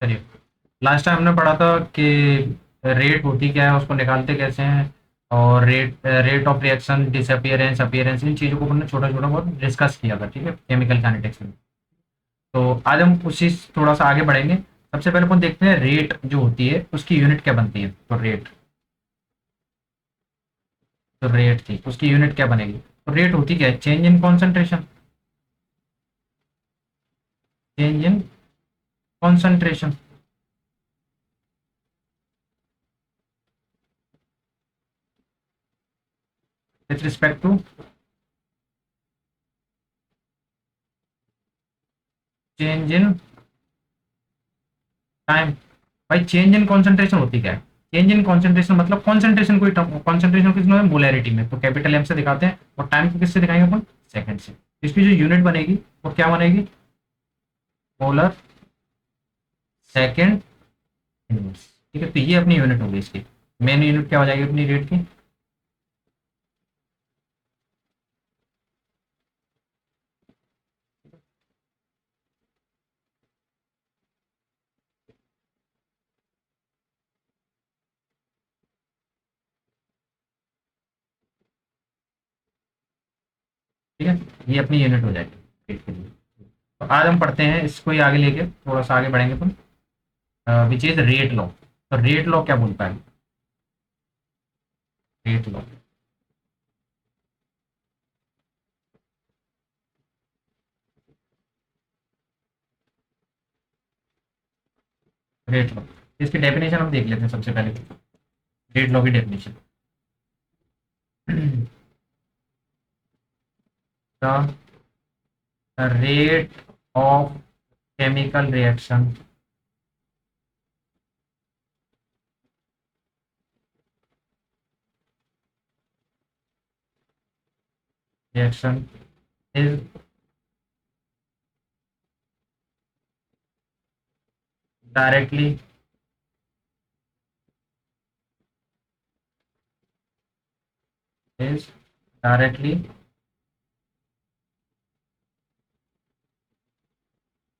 चलिए, last time हमने पढ़ा था कि रेट होती क्या है, उसको निकालते कैसे हैं, और rate of reaction, disappearance, appearance, इन चीज़ों को हमने छोटा छोटा बहुत डिस्कस किया था, ठीक है, केमिकल काइनेटिक्स में। तो आज हम उसी थोड़ा सा आगे बढ़ेंगे। सबसे पहले अपन देखते हैं रेट जो होती है उसकी यूनिट क्या बनती है। तो रेट, तो रेट थी उसकी यूनिट क्या बनेगी। तो रेट होती क्या है, change in concentration, change in concentration with respect to change in time. भाई चेंज इन कॉन्सेंट्रेशन होती क्या है, चेंज इन कॉन्सेंट्रेशन मतलब कॉन्सेंट्रेशन, कोई कॉन्सेंट्रेशन किस में, मोलैरिटी में, तो कैपिटल एम से दिखाते हैं, और टाइम को किससे दिखाएंगे अपन, सेकंड से। इसकी जो यूनिट बनेगी वो क्या बनेगी, मोलर सेकंड इनवर्स। ठीक है, तो ये अपनी यूनिट होगी इसकी। मेन यूनिट क्या हो जाएगी अपनी रेट की, ठीक है, ये अपनी यूनिट हो जाएगी रेट के लिए। तो आज हम पढ़ते हैं इसको ही आगे लेके, थोड़ा सा आगे बढ़ेंगे अपन, विच इज रेट लॉ। तो रेट लॉ क्या बोलता है, रेट लॉ, रेट लॉ, इसकी डेफिनेशन हम देख लेते हैं सबसे पहले। रेट लॉ की definition, the rate of chemical reaction, reaction is directly is directly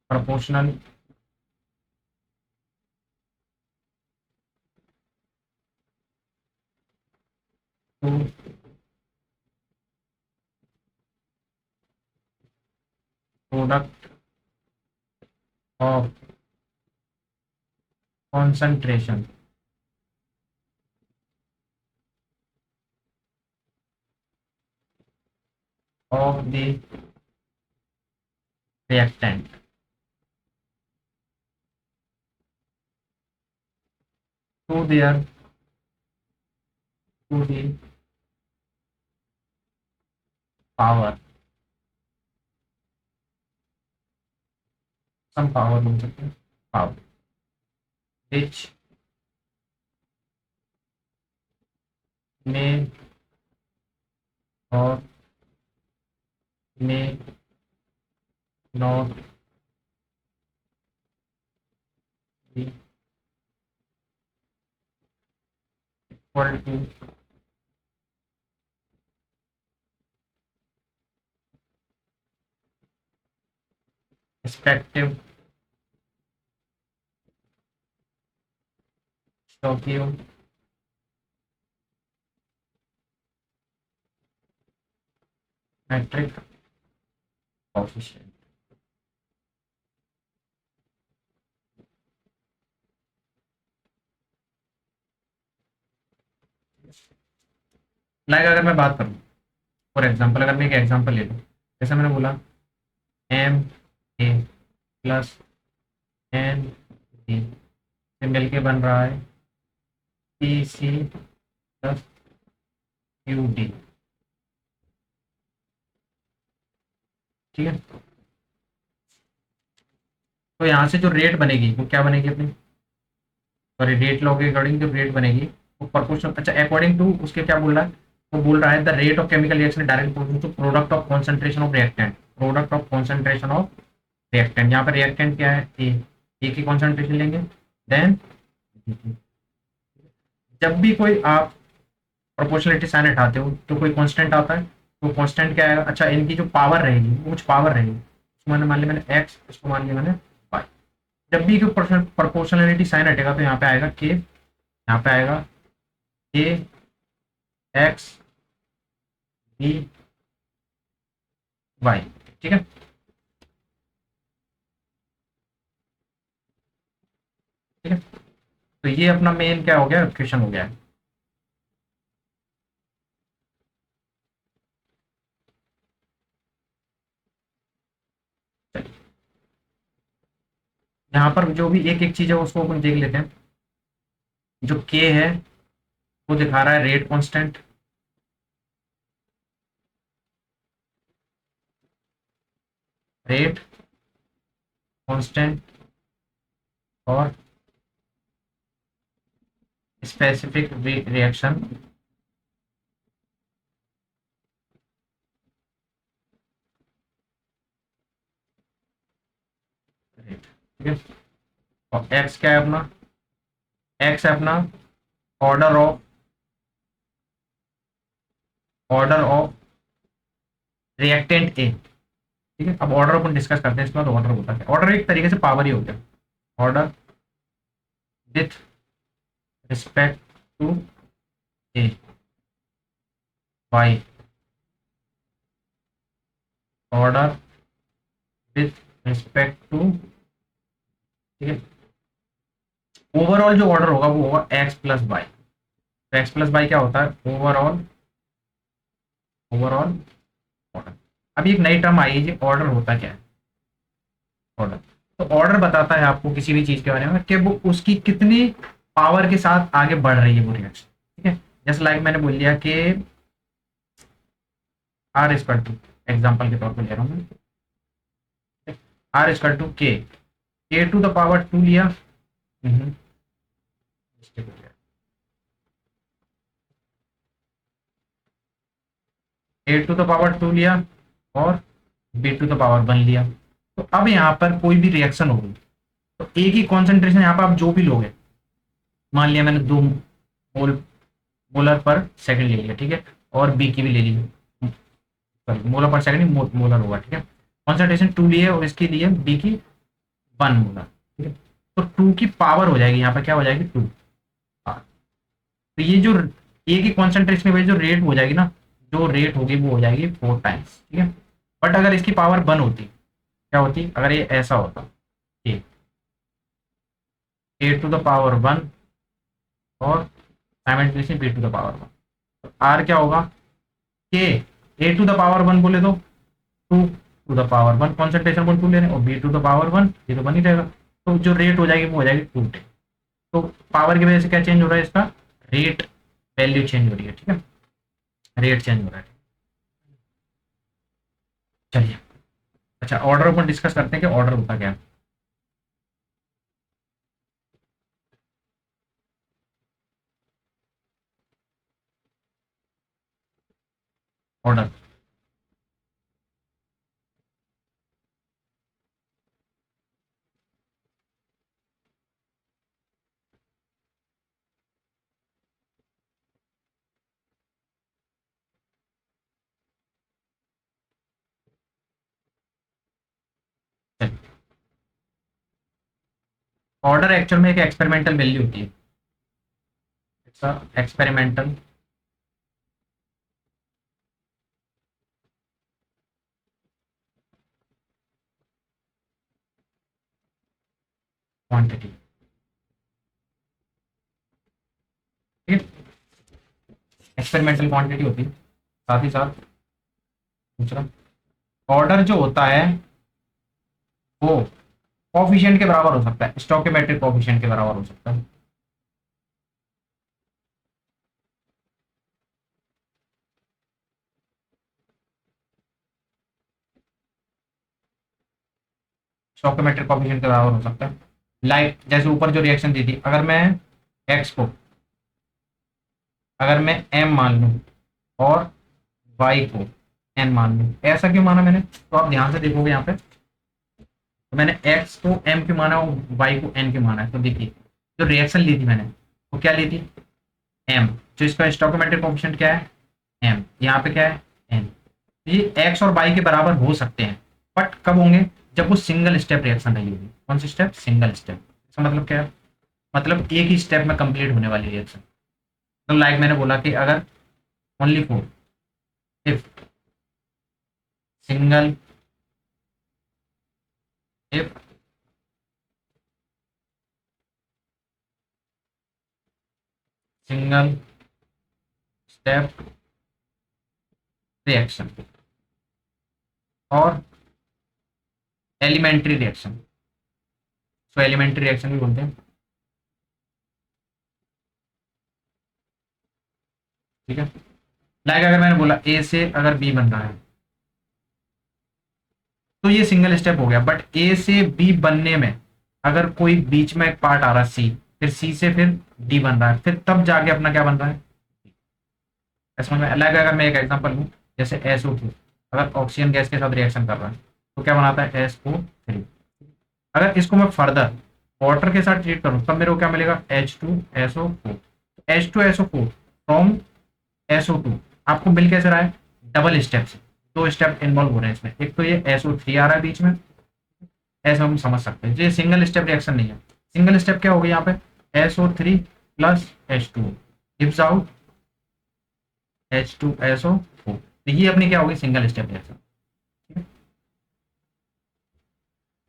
proportional to product of concentration of the reactant to their to the power, some power बोल सकते हैं, power which may or may not be equal to respective stoichiometric coefficient। Like अगर मैं बात करूँ, for example अगर मैं एक एग्जांपल ले लूँ, जैसे मैंने बोला M A plus N D से मिलके बन रहा है P C plus Q D. ठीक है, तो यहाँ से जो रेट बनेगी वो क्या बनेगी अपनी, सॉरी रेट लॉ के अकॉर्डिंग जो रेट बनेगी वो प्रोपोर्शनल, अच्छा अकॉर्डिंग टू उसके क्या बोल रहा है, वो बोल रहा है the rate of chemical reaction direct proportional to product of concentration of reactant, product of concentration of reactant. यहाँ पर रिएक्टेंट क्या है, ए की कॉन्सेंट्रेशन लेंगे, देन जब भी कोई आप प्रोपोर्शनलिटी साइन हटाते हो तो कोई कांस्टेंट आता है, तो कांस्टेंट क्या है, अच्छा इनकी जो पावर रहेगी वो कुछ पावर रहेगी, उसको मैंने मान लिया मैंने एक्स, इसको मान लिया मैंने वाई। जब भी कोई प्रोपोर्शनलिटी साइन हटेगा तो यहाँ पे आएगा के, यहाँ पे आएगा के एक्स बी वाई। ठीक है, ठीक है। तो ये अपना मेन क्या हो गया, क्वेश्चन हो गया है। यहाँ पर जो भी एक एक चीज है उसको अपन देख लेते हैं। जो के है वो दिखा रहा है रेट कांस्टेंट, रेट कांस्टेंट और स्पेसिफिक रिएक्शन रेट। ठीक है, और एक्स क्या है अपना, एक्स है अपना order of, order of reactant A. ठीक है, अब ऑर्डर अपन डिस्कस करते हैं इसके बाद। ऑर्डर होता है, ऑर्डर एक तरीके से पावर ही हो गया। Order with respect to A y order with respect to. ठीक है, ओवरऑल जो ऑर्डर होगा वो होगा एक्स प्लस बाई। तो एक्स प्लस बाई क्या होता है, ओवरऑल, ओवरऑल ऑर्डर। अब एक नई टर्म आई है जी, ऑर्डर होता क्या है, ऑर्डर। तो ऑर्डर बताता है आपको किसी भी चीज के बारे में कि वो उसकी कितनी पावर के साथ आगे बढ़ रही है वो रिएक्शन। ठीक है, जैसे लाइक मैंने बोल दिया कि आर इक्वल टू, एग्जाम्पल के तौर पर ले रहा हूँ मैं, R equal to K to the power two लिया। A to the power two लिया और B to the power one लिया। तो अब यहाँ पर कोई भी रिएक्शन होगी तो ए की कॉन्सेंट्रेशन यहाँ पर आप जो भी लोगे, मान लिया मैंने 2 मोल मोलर पर सेकंड ले लिया। ठीक है, और बी की भी ले ली, सॉरी मोलर पर सेकंड मोलर होगा। ठीक है, कॉन्सेंट्रेशन 2 लिए और इसके लिए बी की 1 मोलर। ठीक है, तो 2 की पावर हो जाएगी यहाँ पर, क्या हो जाएगी 2। तो ये जो ए की कॉन्सेंट्रेशन की वजह जो रेट हो जाएगी ना, जो रेट होगी वो हो जाएगी 4 टाइम्स। ठीक है, बट अगर इसकी पावर 1 होती, क्या होती, अगर ये ऐसा होता ए टू द पावर 1 और simultaneously B to the power 1, तो आर क्या होगा, के ए टू द पावर 1 बोले तो 2 टू द पावर 1, कॉन्सेंट्रेशन को 2 ले रहे हैं, और बी टू द पावर 1 ये तो 1 ही रहेगा। तो जो रेट हो जाएगी वो हो जाएगी 2 टे। तो पावर की वजह से क्या चेंज हो रहा है, इसका रेट वैल्यू चेंज हो रही है। ठीक है, रेट चेंज हो रहा है। चलिए, अच्छा ऑर्डर अपन डिस्कस करते हैं कि ऑर्डर होता क्या है। ऑर्डर, ऑर्डर एक्चुअल में एक एक्सपेरिमेंटल वैल्यू होती है। Experimental quantity. ठीक है, एक्सपेरिमेंटल क्वांटिटी होती है। साथ ही साथ दूसरा ऑर्डर जो होता है वो कोफिशिएंट के बराबर हो सकता है, स्टोकियोमेट्रिक कोफिशिएंट के बराबर हो सकता है। स्टोकियोमेट्रिक कोफिशिएंट के बराबर हो सकता है। लाइक जैसे ऊपर जो रिएक्शन दी थी, अगर मैं एक्स को, अगर मैं एम मान लूं और वाई को एन मान लूं, ऐसा क्यों माना मैंने, तो आप ध्यान से देखोगे यहाँ पे, तो मैंने एक्स को एम क्यों माना और वाई को एन क्यों माना है। तो देखिए जो रिएक्शन ली थी मैंने वो क्या ली थी, एम। जो इसका स्टोकियोमेट्रिक कोफिशिएंट क्या है, एम। यहाँ पे क्या है, एन। ये एक्स और वाई के बराबर हो सकते हैं, बट कब होंगे, जब वो सिंगल स्टेप रिएक्शन रही होगी। कौन सी स्टेप? Single step. इसका मतलब क्या है? मतलब एक ही स्टेप में कंप्लीट होने वाली रिएक्शन। तो लाइक मैंने बोला कि अगर only for if single if single step reaction और एलिमेंट्री रिएक्शन, तो एलिमेंट्री रिएक्शन भी बोलते हैं, ठीक है। लाइक अगर मैंने बोला ए से अगर बी बन रहा है तो ये सिंगल स्टेप हो गया, बट ए से बी बनने में अगर कोई बीच में एक पार्ट आ रहा है सी, फिर सी से फिर डी बन रहा है, फिर तब जाके अपना क्या बन रहा है। समझ में? लाइक अगर मैं एक एग्जांपल लूँ, जैसे SO2 अगर ऑक्सीजन गैस के साथ रिएक्शन कर रहा है तो क्या बनाता है? SO3। अगर इसको मैं फर्दर वाटर के साथ ट्रीट करूँ तब मेरे को क्या मिलेगा? H2SO4। H2SO4 फ्रॉम SO2 आपको मिल कैसे रहा है? डबल स्टेप से। दो स्टेप इन्वॉल्व हो रहे हैं इसमें, एक तो ये SO3 आ रहा है बीच में, ऐसा हम समझ सकते हैं। ये सिंगल स्टेप रिएक्शन नहीं है। सिंगल स्टेप क्या होगी यहाँ पे? SO3 plus H2 gives out H2SO4। तो ये अपनी क्या होगी? Single step reaction.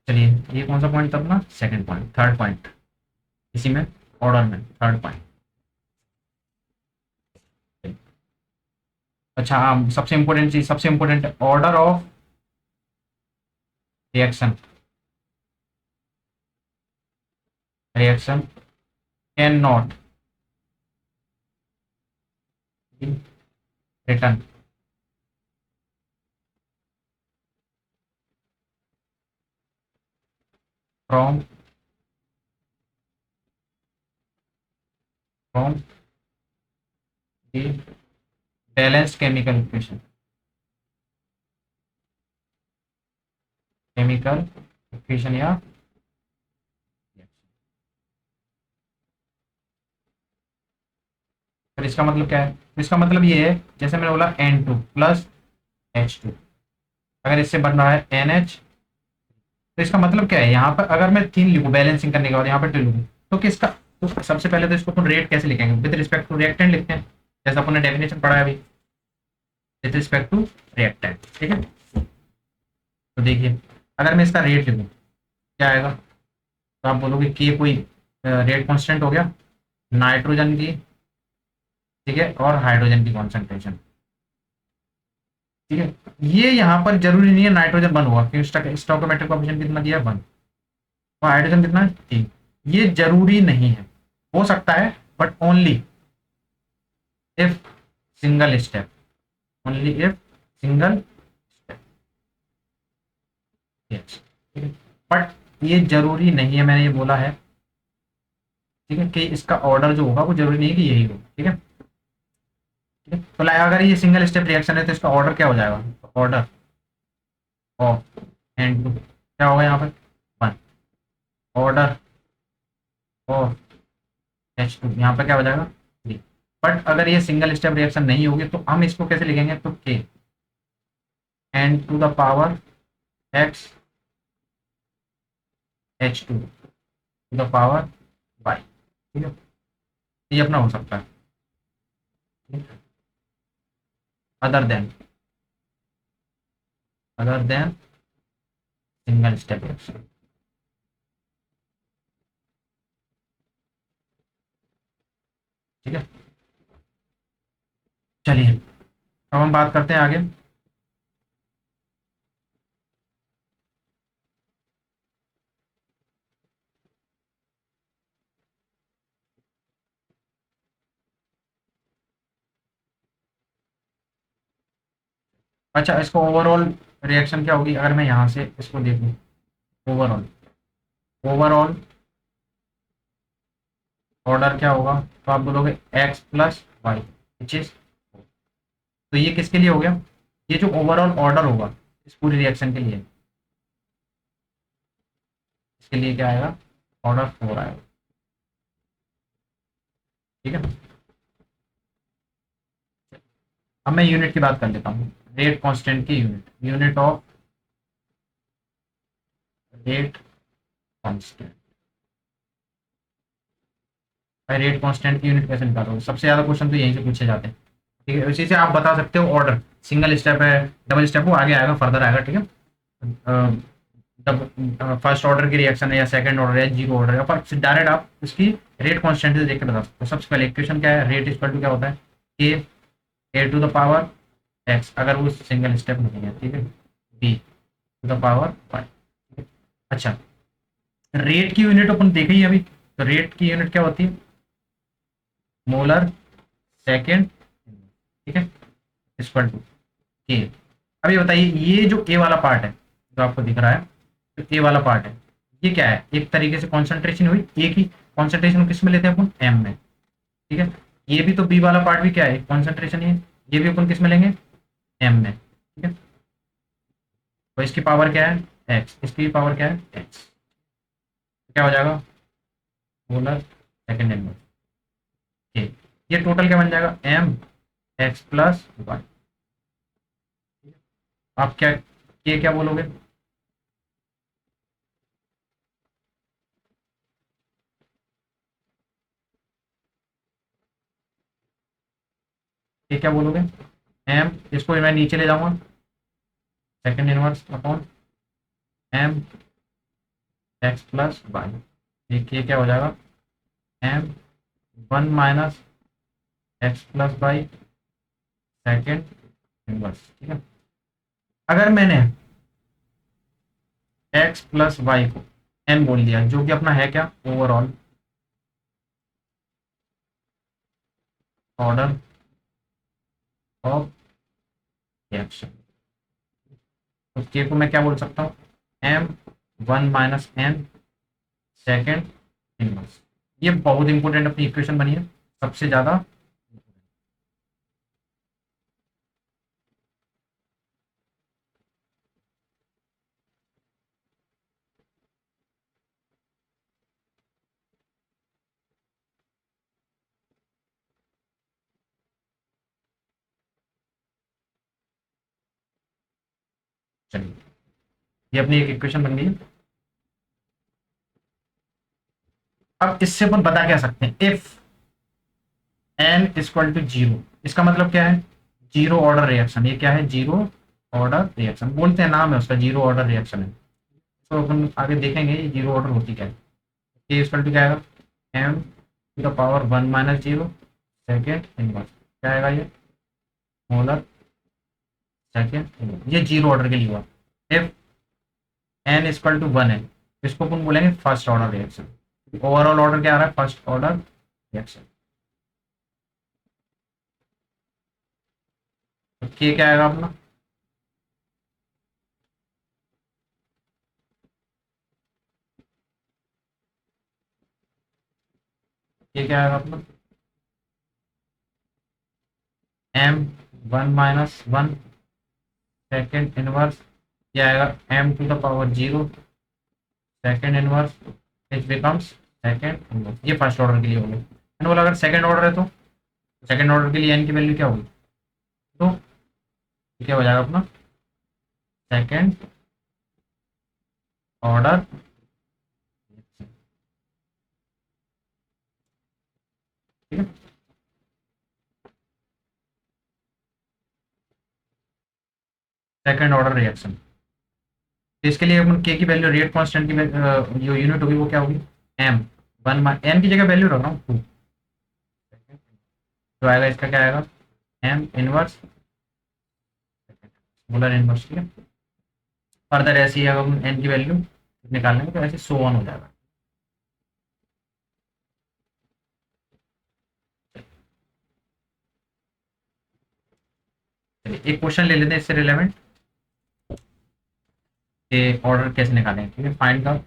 चलिए, ये कौन सा पॉइंट था अपना? Second point. थर्ड पॉइंट इसी में ऑर्डर में थर्ड पॉइंट। अच्छा, सबसे इंपॉर्टेंट चीज, सबसे important order of reaction. Reaction can not return from from the balanced chemical equation. Chemical equation या फिर इसका मतलब क्या है? तो इसका मतलब ये है, जैसे मैंने बोला N2 प्लस H2, अगर इससे बन रहा है NH, तो इसका मतलब क्या है? यहाँ पर अगर मैं 3 लिखूँ बैलेंसिंग करने के बाद यहाँ पर 2 लिखूँ तो किसका? तो सबसे पहले तो इसको अपन रेट कैसे लिखेंगे? विद रिस्पेक्ट टू रिएक्टेंट लिखते हैं, जैसा अपन ने डेफिनेशन पढ़ा है अभी, विद रिस्पेक्ट टू रिएक्टेंट, ठीक है। तो देखिए, अगर मैं इसका रेट लिखूँ क्या आएगा? तो आप बोलोगे कि ये कोई रेट कांस्टेंट हो गया नाइट्रोजन की, ठीक है, और हाइड्रोजन की कॉन्सेंट्रेशन, ठीक है। ये यहाँ पर जरूरी नहीं है नाइट्रोजन 1 हुआ, क्योंकि स्टोइकोमेट्रिक कोएफिशिएंट कितना दिया है? 1। और हाइड्रोजन कितना है? 3। ये जरूरी नहीं है, हो सकता है, but only if single step, only if single step, yes, ठीक है। बट ये जरूरी नहीं है, मैंने ये बोला है, ठीक है, कि इसका ऑर्डर जो होगा वो जरूरी नहीं है कि यही हो, ठीक है। ठीक है, तो अगर ये सिंगल स्टेप रिएक्शन है तो इसका ऑर्डर क्या हो जाएगा? ऑर्डर ऑफ N2 क्या होगा यहाँ पर? 1। ऑर्डर ऑफ H2 यहाँ पर क्या हो जाएगा? 3। बट अगर ये सिंगल स्टेप रिएक्शन नहीं होगी तो हम इसको कैसे लिखेंगे? तो K N⁻⁴ X H2⁻Y, ठीक है। ये अपना हो सकता है, other than single step reaction, ठीक है। चलिए, अब हम बात करते हैं आगे। अच्छा, इसको ओवरऑल रिएक्शन क्या होगी अगर मैं यहाँ से इसको देखूँ? ओवरऑल, ओवरऑल ऑर्डर क्या होगा? तो आप बोलोगे X+Y, विच इज, तो ये किसके लिए हो गया? ये जो ओवरऑल ऑर्डर होगा इस पूरी रिएक्शन के लिए, इसके लिए क्या आएगा? ऑर्डर 4 आएगा, ठीक है। अब मैं यूनिट की बात कर लेता हूँ, रेट कांस्टेंट की unit, unit of rate constant. भाई रेट कांस्टेंट की यूनिट कैसे निकालोगे? सबसे ज्यादा क्वेश्चन तो यहीं से पूछे जाते हैं। ठीक है, उसी से आप बता सकते हो ऑर्डर, सिंगल स्टेप है, डबल स्टेप, वो आगे आएगा, फर्दर आएगा। ठीक है, फर्स्ट ऑर्डर की रिएक्शन है या सेकंड ऑर्डर है, जीरो ऑर्डर है, पर डायरेक्ट आप इसकी रेट कांस्टेंट से देख के बता सकते हो। सबसे पहले इक्वेशन क्या है? रेट इक्वल टू क्या होता है? A, A to the power X, अगर वो सिंगल स्टेप नहीं है। ठीक है, B to the power five. अच्छा, रेट की यूनिट अपन देखे ही अभी, तो रेट की यूनिट क्या होती है? Molar second. ठीक है, इक्वल टू के। अभी बताइए, ये जो ए वाला पार्ट है जो आपको दिख रहा है, जो ए वाला पार्ट है, ये क्या है? एक तरीके से कॉन्सेंट्रेशन हुई, ए की कॉन्सेंट्रेशन किस में लेते हैं अपन? एम में। ठीक है, ये भी तो बी वाला पार्ट भी क्या है? कॉन्सेंट्रेशन है, ये भी अपन किस में लेंगे? एम में। ठीक है, तो इसकी पावर क्या है? एक्स, इसकी पावर क्या है? एक्स। क्या हो जाएगा? मोलर सेकेंड एम में। ये टोटल क्या बन जाएगा? M X plus one. आप क्या, ये क्या बोलोगे? ये क्या बोलोगे? एम, इसको मैं नीचे ले जाऊंगा, second inverse upon M X plus Y. ये क्या हो जाएगा? M one minus X plus Y second inverse. ठीक है, अगर मैंने एक्स प्लस वाई को एम बोल दिया, जो कि अपना है क्या? ओवरऑल ऑर्डर ऑफ रिएक्शन, तो के को मैं क्या बोल सकता हूँ? M one minus M second inverse. ये बहुत इंपॉर्टेंट अपनी इक्वेशन बनी है, सबसे ज्यादा। चलिए, ये अपनी एक इक्वेशन बन गई है। अब इससे अपन बता क्या सकते हैं? If N equal to zero, इसका मतलब क्या है? Zero order reaction. ये क्या है? जीरो ऑर्डर रिएक्शन बोलते हैं, नाम है उसका, जीरो ऑर्डर रिएक्शन है। तो अपन आगे देखेंगे ये जीरो ऑर्डर होती क्या है। ये इक्वल टू क्या आएगा? M to the power one minus zero second inverse. क्या आएगा ये? Molar second inverse. ये जीरो ऑर्डर के लिए हुआ। If N equal to one है, इसको अपन बोलेंगे first order reaction. Overall order क्या आ रहा है? First order reaction. तो के क्या आएगा अपना? के क्या आएगा अपना? M one minus one second inverse. क्या आएगा? M to the power zero second inverse, which becomes second inverse. ये फर्स्ट ऑर्डर के लिए होगी। मैंने बोला अगर सेकेंड ऑर्डर है तो सेकेंड ऑर्डर के लिए एन की वैल्यू क्या होगी? तो ये क्या हो जाएगा अपना? Second order. ठीक है, सेकेंड ऑर्डर रिएक्शन। तो इसके लिए अपन के की वैल्यू, रेट कांस्टेंट की जो यूनिट होगी वो क्या होगी? एम वन, एन की जगह वैल्यू रख रहा हूँ टू। तो आएगा इसका क्या आएगा? M inverse molar inverse. ठीक है, फर्दर ऐसी अगर हम एन की वैल्यू निकालेंगे तो ऐसे सो ऑन हो जाएगा। चलिए एक क्वेश्चन ले लेते हैं इससे रिलेवेंट, कि ऑर्डर कैसे निकालेंगे। ठीक है, find the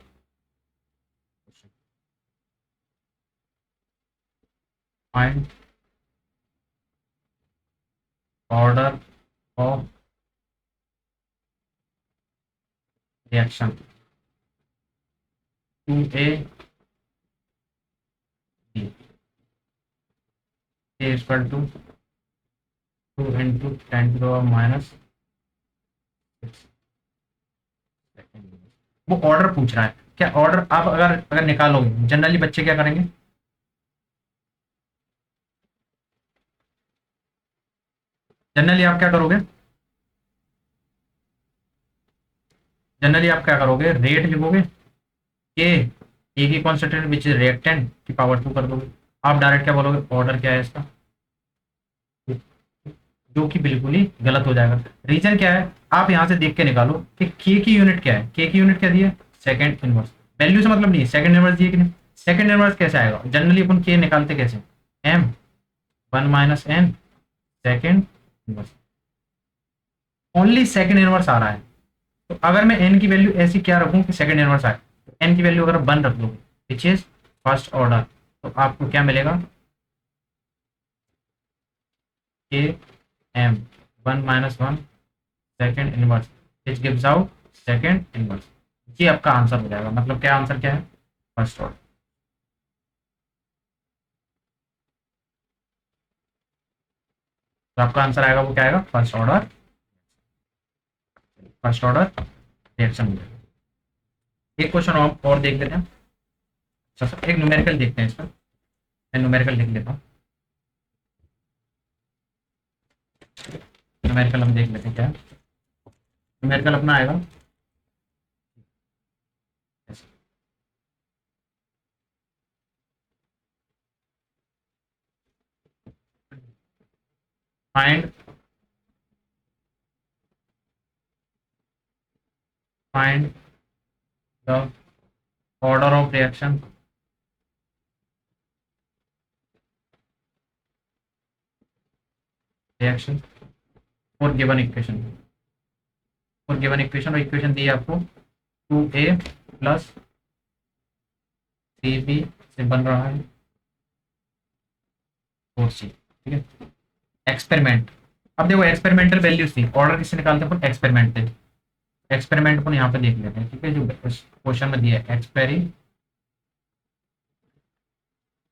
find order of reaction to A B, A equal to two into ten to the minus six second. वो ऑर्डर पूछ रहा है। क्या ऑर्डर आप अगर अगर निकालोगे, जनरली बच्चे क्या करेंगे, जनरली आप क्या करोगे, जनरली आप क्या करोगे, रेट लिखोगे के ए की कॉन्सेंट्रेशन विच इज रिएक्टेंट की पावर 2 कर दोगे। आप डायरेक्ट क्या बोलोगे, ऑर्डर क्या है इसका, जो कि बिल्कुल ही गलत हो जाएगा। रीजन क्या है, आप यहां से देख के निकालो कि के की यूनिट क्या है, के की यूनिट क्या दी है, सेकंड इनवर्स। वैल्यू से मतलब नहीं है, सेकंड इनवर्स दी है कि नहीं। सेकंड इनवर्स कैसे आएगा, जनरली अपन के निकालते कैसे, M 1 - n second inverse, only second inverse आ रहा है। तो अगर मैं एन की वैल्यू ऐसी क्या रखूं कि सेकंड इनवर्स आए, तो एन की वैल्यू अगर 1 रख दोगे विच इज फर्स्ट ऑर्डर, तो आपको क्या मिलेगा, K M 1 - 1 second inverse which gives out second inverse. ये आपका आंसर हो जाएगा। मतलब क्या आंसर क्या है, फर्स्ट ऑर्डर। तो आपका आंसर आएगा वो क्या आएगा, first order, first order reaction हो जाएगा। एक क्वेश्चन और देख लेते हैं। अच्छा सर, एक न्यूमेरिकल देखते हैं इसका, मैं न्यूमेरिकल लिख लेता हूँ। न्यूमेरिकल हम देख लेते हैं क्या है। न्यूमेरिकल अपना आएगा, find find the order of reaction reaction for given equation, for given equation, और इक्वेशन दी है आपको 2a + 3b से बन रहा है 4c। ठीक है, एक्सपेरिमेंट। अब देखो एक्सपेरिमेंटल वैल्यूज थी, ऑर्डर किससे निकालते हैं अपन, एक्सपेरिमेंट थे। एक्सपेरिमेंट अपन यहाँ पे देख लेते हैं। ठीक है, जो क्वेश्चन में दिया है एक्सपेरी,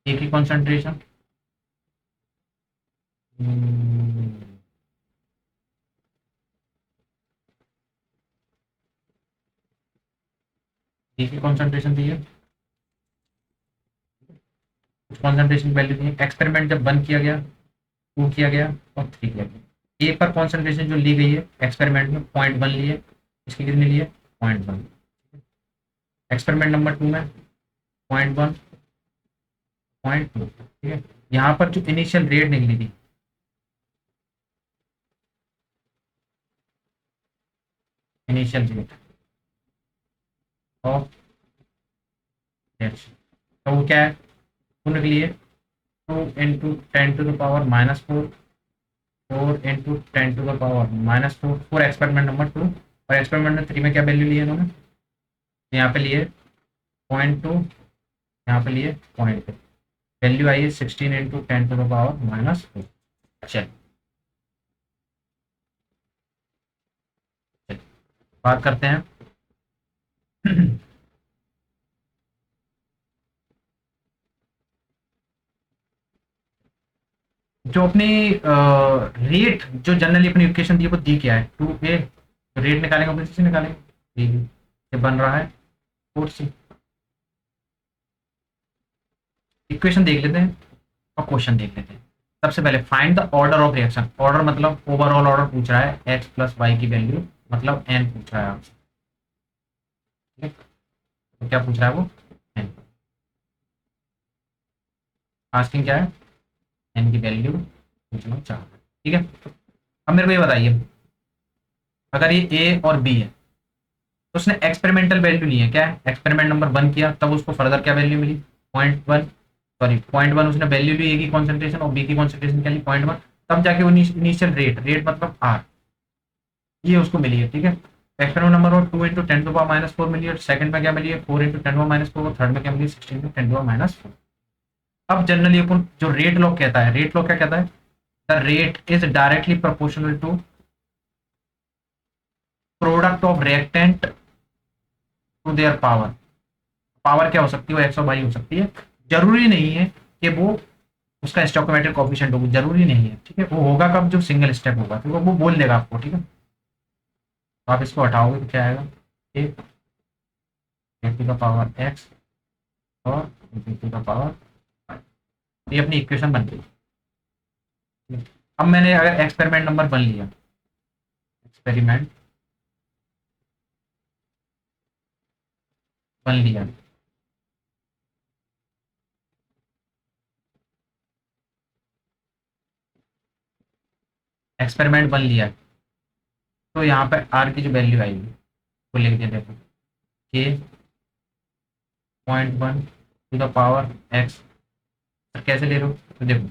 ए की कॉन्सेंट्रेशन, ए की कॉन्सेंट्रेशन दी है, कुछ कॉन्सेंट्रेशन वैल्यू दी है। एक्सपेरिमेंट जब 1 किया गया, 2 किया गया और 3 किया गया, ए पर कॉन्सेंट्रेशन जो ली गई है एक्सपेरिमेंट में 0.1 ली है, इसकी कितनी ली है 0.1। एक्सपेरिमेंट नंबर 2 में 0.1 0.2। ठीक है, यहाँ पर जो इनिशियल रेट निकली थी, इनिशियल रेट ऑफ रिएक्शन, तो वो क्या है, वो निकली है 2 × 10⁻⁻⁴, 4 × 10⁻⁻⁴ फॉर एक्सपेरिमेंट नंबर 2। और एक्सपेरिमेंट नंबर 3 में क्या वैल्यू ली है इन्होंने, यहाँ पे लिए 0.2, यहाँ पे लिए 0.2, वैल्यू आई है 16 × 10⁻⁻⁴। चल बात करते हैं जो अपनी रेट, जो जनरली अपनी इक्वेशन दी है वो दी क्या है, 2a, रेट निकालेंगे अपन से निकालेंगे, ये बन रहा है 4c। इक्वेशन देख लेते हैं और क्वेश्चन देख लेते हैं। सबसे पहले find the order of reaction, order मतलब ओवरऑल ऑर्डर पूछ रहा है, x + y की वैल्यू मतलब n पूछ रहा है आपसे। ठीक है, तो क्या पूछ रहा है वो, n, आस्किंग क्या है, n की वैल्यू पूछना चाह रहा है। ठीक है, अब मेरे को ये बताइए, अगर ये a और b है तो उसने एक्सपेरिमेंटल वैल्यू ली है, क्या है, एक्सपेरिमेंट नंबर 1 किया तब उसको फर्दर क्या वैल्यू मिली 0.1, सॉरी 0.1 उसने वैल्यू ली, ए की कॉन्सेंट्रेशन और बी की कॉन्सेंट्रेशन क्या ली 0.1, तब जाके वो इनिशियल रेट, रेट मतलब आर, ये उसको मिली है। ठीक है, एक्सपेरिमेंट नंबर 2 × 10⁻⁴ मिली है, सेकंड में क्या मिली है 4 × 10⁻⁴, और थर्ड में क्या मिली 16 × 10⁻⁴। अब जनरली अपन जो रेट लॉ कहता है, रेट लॉ क्या कहता है, the rate is directly proportional to product of reactant to their power. Power क्या हो सकती है, वो एक्स और वाई हो सकती है, जरूरी नहीं है कि वो उसका स्टोइकोमेट्रिक कोएफिशिएंट होगा, जरूरी नहीं है। ठीक है, वो होगा कब, जो सिंगल स्टेप होगा, तो वो बोल देगा आपको। ठीक है, तो आप इसको हटाओगे तो क्या आएगा, A A to the power X और B to the power Y. ये अपनी इक्वेशन बन गई। अब मैंने अगर एक्सपेरिमेंट नंबर वन लिया, एक्सपेरिमेंट वन लिया, एक्सपेरिमेंट वन लिया, तो यहाँ पे आर की जो वैल्यू आएगी वो लिख देते हैं, के 0.1 टू द पावर एक्स। कैसे ले रहे हो, तो देखो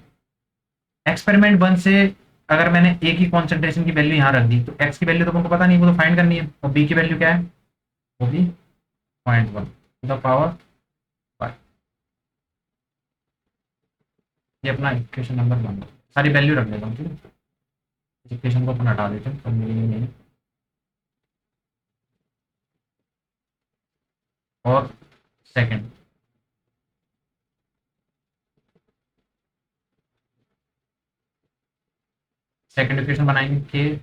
एक्सपेरिमेंट वन से अगर मैंने ए की कॉन्सेंट्रेशन की वैल्यू यहाँ रख दी, तो एक्स की वैल्यू तो तुमको पता नहीं, वो तो फाइंड करनी है, और बी की वैल्यू क्या है, वो भी 0.1 टू द पावर फाइव। ये अपना इक्वेशन नंबर वन, सारी वैल्यू रख देता हूँ, ठीक है। इक्वेशन को अपन हटा देते हैं, तो मेरी नहीं। और सेकंड, सेकंड इक्वेशन बनाएंगे कि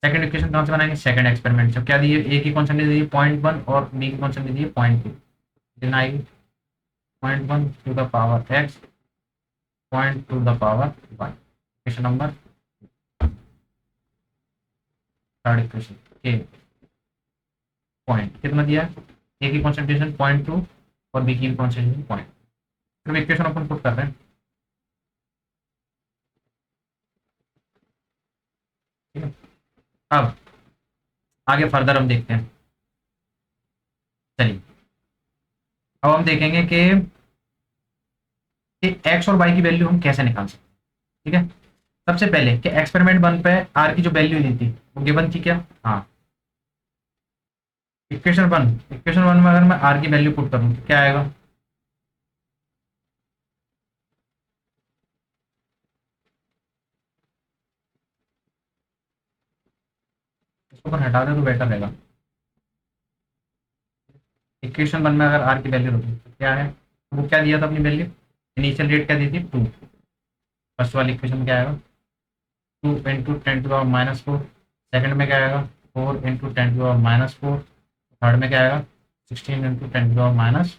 सेकंड इक्वेशन कहाँ से बनाएंगे, सेकंड एक्सपेरिमेंट से। क्या दिए, ए की कॉन्सेंट दी है 0.1 और बी की कॉन्सेंट दी है 0.2, देन आएगी 0.1 to the power X, 0.2 to the power Y. Equation number third equation के पॉइंट कितना दिया है, ए की कॉन्सेंट्रेशन 0.2 और बी की कॉन्सेंट्रेशन 0. फिर इक्वेशन अपन पुट कर रहे हैं, ठीक है। अब आगे फर्दर हम देखते हैं, चलिए अब हम देखेंगे कि एक्स और वाई की वैल्यू हम कैसे निकाल सकते हैं, ठीक है। सबसे पहले कि एक्सपेरिमेंट वन पे आर की जो वैल्यू दी थी वो गिवन थी क्या, हाँ। इक्वेशन वन में अगर मैं आर की वैल्यू पुट करूं तो क्या आएगा, इसको अपन हटा दें तो बेटर रहेगा। इक्वेशन वन में अगर आर की वैल्यू रखूँ तो क्या है, वो क्या दिया था अपनी वैल्यू, इनिशियल रेट क्या दी थी 2। फर्स्ट वाली इक्वेशन में क्या आएगा, 2 × 10⁻⁻4। सेकंड में क्या आएगा, 4 × 10⁻⁻4। थर्ड में क्या आएगा, 16 × 10⁻⁻।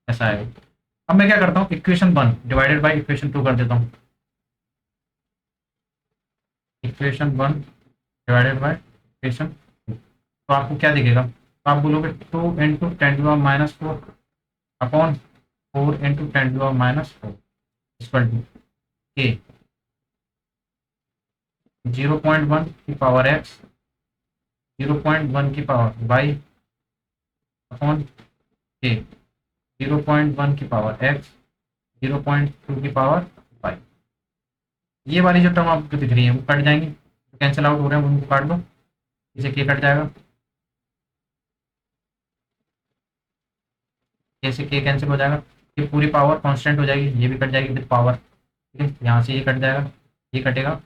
ऐसा आएगा। अब मैं क्या करता हूँ, equation one divided by equation two कर देता हूँ, equation one divided by equation two. तो आपको क्या दिखेगा, तो आप बोलोगे 2 × 10⁻⁻4 अपॉन 4 × 10⁻⁻4 इक्वल टू के 0.1 की पावर एक्स, 0.1 की पावर वाई अपॉन के 0.1 की पावर एक्स, 0.2 की पावर वाई। ये वाली जो टर्म आपको दिख रही है वो कट जाएंगी, कैंसिल आउट हो रहे हैं, उनको काट दो, इसे के कट जाएगा, कैसे के कैंसिल हो जाएगा, ये पूरी पावर कांस्टेंट हो जाएगी, ये भी कट जाएगी विद पावर, ठीक है। यहाँ से ये कट जाएगा, ये कटेगा,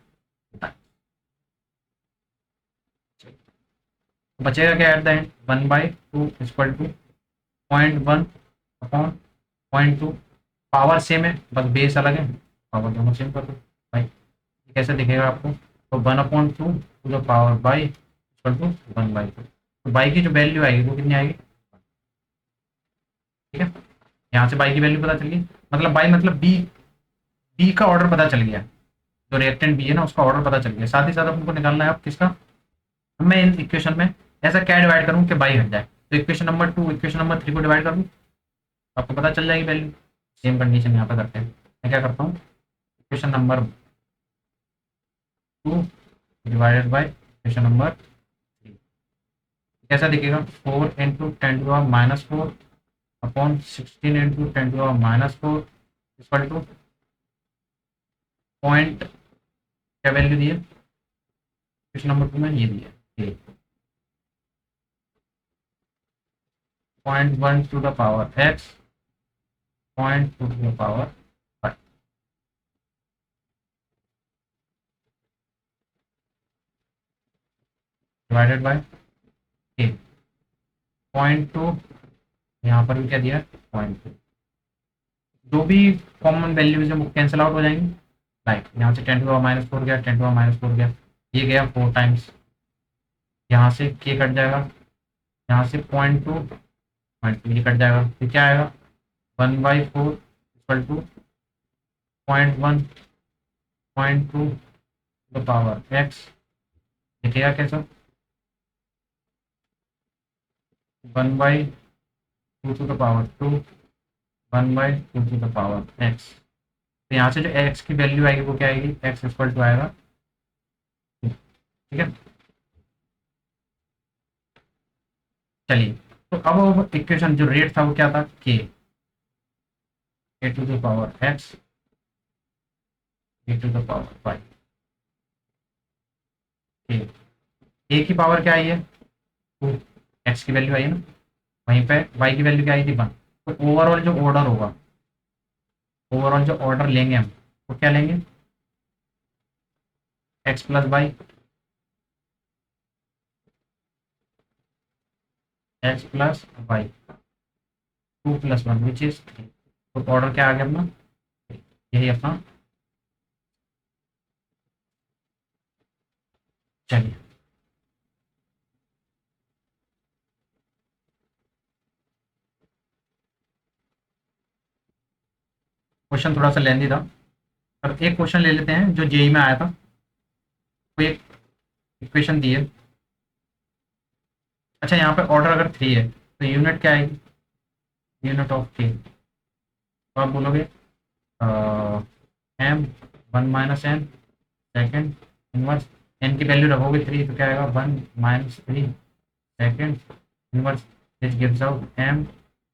तो बचेगा क्या at the end, 1/2 equal to 0.1 upon 0.2। Power same है, बस बेस अलग है, पावर दोनों सेम कर दो भाई। ये कैसे दिखेगा आपको, तो 1/2 to the power Y equal to 1/2। तो बाई की जो वैल्यू आएगी वो कितनी आएगी, ठीक है। यहाँ से बाई की वैल्यू पता चल गई, मतलब बाई मतलब बी, बी का ऑर्डर पता चल गया, जो रिएक्टेंट बी है ना उसका ऑर्डर पता चल गया। साथ ही साथ आपको निकालना है आप किसका, मैं इन इक्वेशन में ऐसा क्या डिवाइड करूँ कि बाई हट जाए, तो equation number two equation number three को डिवाइड कर दूँ, आपको पता चल जाएगी वैल्यू। सेम कंडीशन यहाँ पे करते हैं, मैं क्या करता हूँ, equation number two divided by equation number three, कैसा दिखेगा, 4 × 10⁻⁻4 अपॉन 16 × 10⁻⁻4 इक्वल टू पॉइंट, क्या वैल्यू दी है क्वेश्चन नंबर टू में, ये दी है 0.1 to the power X, 0.2 to the power five divided by K 0.2, यहाँ पर भी क्या दिया है 0.2। जो भी कॉमन वैल्यूज है वो कैंसिल आउट हो जाएंगी, लाइक यहाँ से 10⁻⁻4 गया, 10⁻⁻4 गया, ये गया 4 टाइम्स, यहाँ से के कट जाएगा, यहाँ से 0.2 पॉइंट ये कट जाएगा, फिर क्या आएगा 1/4 equal to 0.1 0.2 the power X, दिखेगा कैसा 1/2 to the power 2 1/2 to the power X. तो यहाँ से जो एक्स की वैल्यू आएगी वो क्या आएगी, एक्स इक्वल टू आएगा 2, ठीक है। चलिए, तो अब इक्वेशन जो रेट था वो क्या था, K A to the power X A to the power Y. A की पावर क्या आई है 2, एक्स की वैल्यू आई है ना, वहीं पे वाई की वैल्यू क्या आई थी 1। तो ओवरऑल जो ऑर्डर होगा, ओवरऑल जो ऑर्डर लेंगे हम वो क्या लेंगे, X plus Y, X plus Y 2 + 1 which is 3। तो ऑर्डर क्या आ गया अपना, यही अपना। चलिए, क्वेश्चन थोड़ा सा लेंदी था, पर एक क्वेश्चन ले लेते हैं जो जेई में आया था। कोई एक इक्वेशन दी है, अच्छा यहाँ पे ऑर्डर अगर 3 है तो यूनिट क्या आएगी, यूनिट ऑफ के, तो आप बोलोगे M 1 - n second inverse, N की वैल्यू रखोगे 3 तो क्या आएगा 1 - 3 second inverse, which gives out M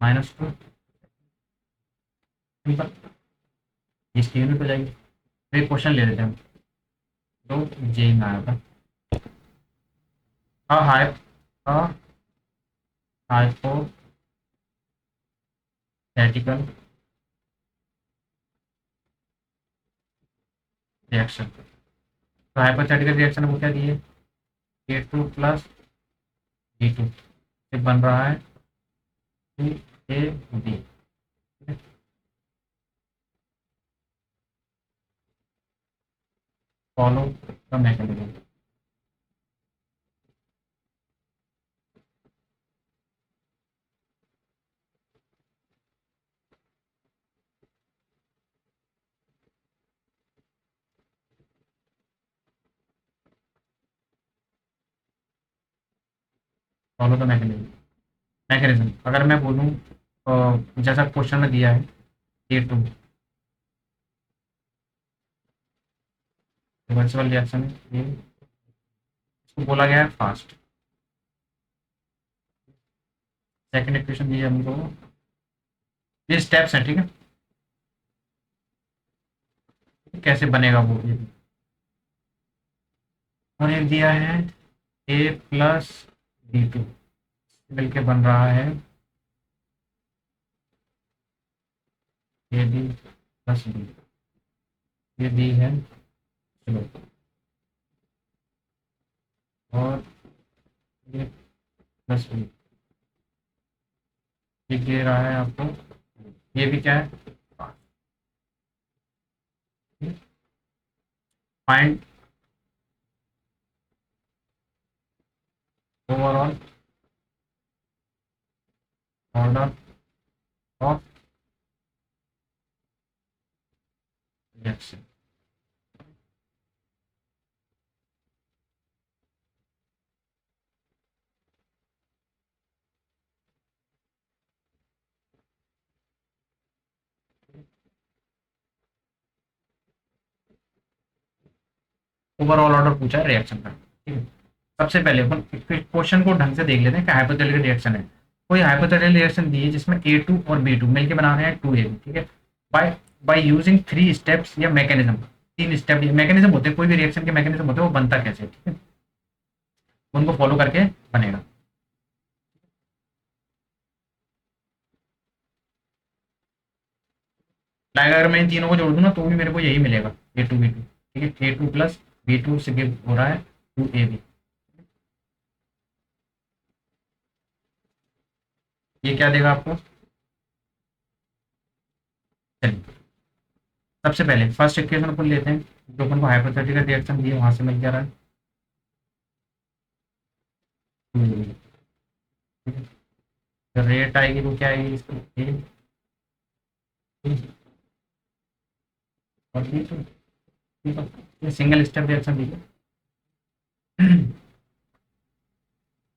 -2। Simple, इसकी यूनिट हो जाएगी। तो एक क्वेश्चन ले लेते हैं हम, तो जेई में आया था, a hy a hypothetical reaction. तो हाइपोथेटिकल रिएक्शन वो क्या दिए, A2 + B2 से बन रहा है CaB। Follow the mechanism. Follow the mechanism, mechanism अगर मैं बोलूँ जैसा क्वेश्चन में दिया है A2 रिवर्सिबल रिएक्शन है, ये इसको बोला गया है फास्ट। सेकंड इक्वेशन दी है हमको, ये स्टेप्स हैं ठीक है, कैसे बनेगा वो ये। और एक दिया है A + B2 मिलके बन रहा है AB + B, ये दी है चलो, और ये +B, ये दे रहा है आपको, ये भी क्या है find overall order of reaction. Overall order पूछा है रिएक्शन का, ठीक है। सबसे पहले अपन क्वेश्चन को ढंग से देख लेते हैं कि हाइपोथेटिकल रिएक्शन है, कोई हाइपोथेटिकल रिएक्शन दी है जिसमें A2 और B2 मिलके बना रहे हैं 2AB, ठीक है। बाय बाय यूजिंग 3 स्टेप्स या मैकेनिज्म, 3 स्टेप मैकेनिज्म होते हैं, कोई भी रिएक्शन के मैकेनिज्म होते हैं, वो बनता कैसे, ठीक है, उनको फॉलो करके बनेगा। लाइक अगर मैं इन तीनों को जोड़ दूं ना तो भी मेरे को यही मिलेगा A2 B2, ठीक है। A2 + B2 से गिव हो रहा है 2AB, ये क्या देगा आपको। चलिए, सबसे पहले फर्स्ट इक्वेशन अपन लेते हैं, जो अपन को हाइपोथेटिकल रिएक्शन दिए वहां से मिल क्या रहा है 2AB, ठीक है। तो रेट आएगी तो क्या आएगी इसकी ए और बी टू, ठीक है। ये सिंगल स्टेप रिएक्शन दीजिए